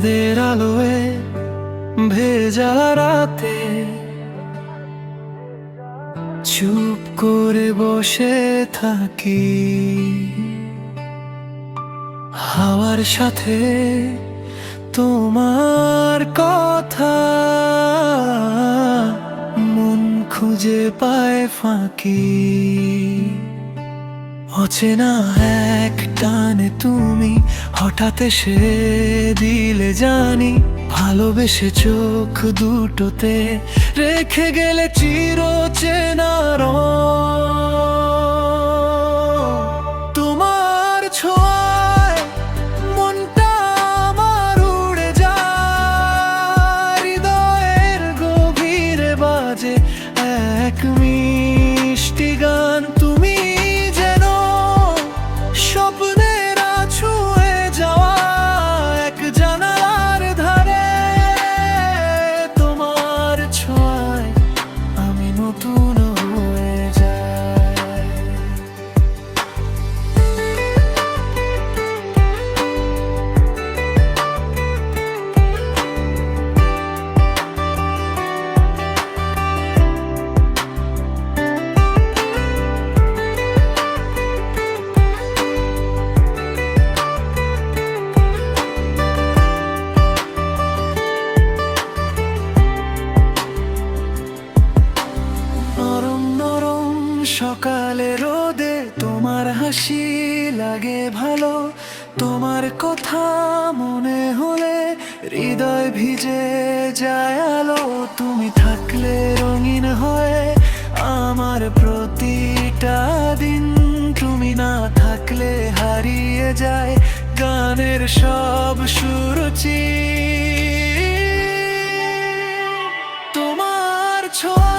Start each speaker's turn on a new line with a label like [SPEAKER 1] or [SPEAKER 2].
[SPEAKER 1] চাঁদের আলোয় ভেজা রাতে চুপ করে বসে থাকি, হাওয়ার সাথে তোমার কথা মন খুঁজে পায় ফাঁকি। অচেনা এক টানে তুমি হঠাৎ এসে দিলে জানি, ভালোবেসে চোখ দুটোতে রেখে গেলে চিরচেনা রং। তোমার ছোঁয়ায় মনটা আমার উড়ে যায়, হৃদয়ের গভীরে বাজে এক মিষ্টি গান। তুমি যেন স্বপ্নের ছুঁয়ে যাওয়া এক জানালার ধারে, তোমার ছোঁয়ায় আমি নতুন হয়ে যাই। নরম নরম সকালে রোদে তোমার হাসি লাগে ভালো, তোমার কথা মনে হলে হৃদয় ভিজে যায় আলো। তুমি থাকলে রঙিন হয় আমার প্রতিটা দিন, তুমি না থাকলে হারিয়ে যায় গানের সব সুরুচি। তোমার ছোঁয়া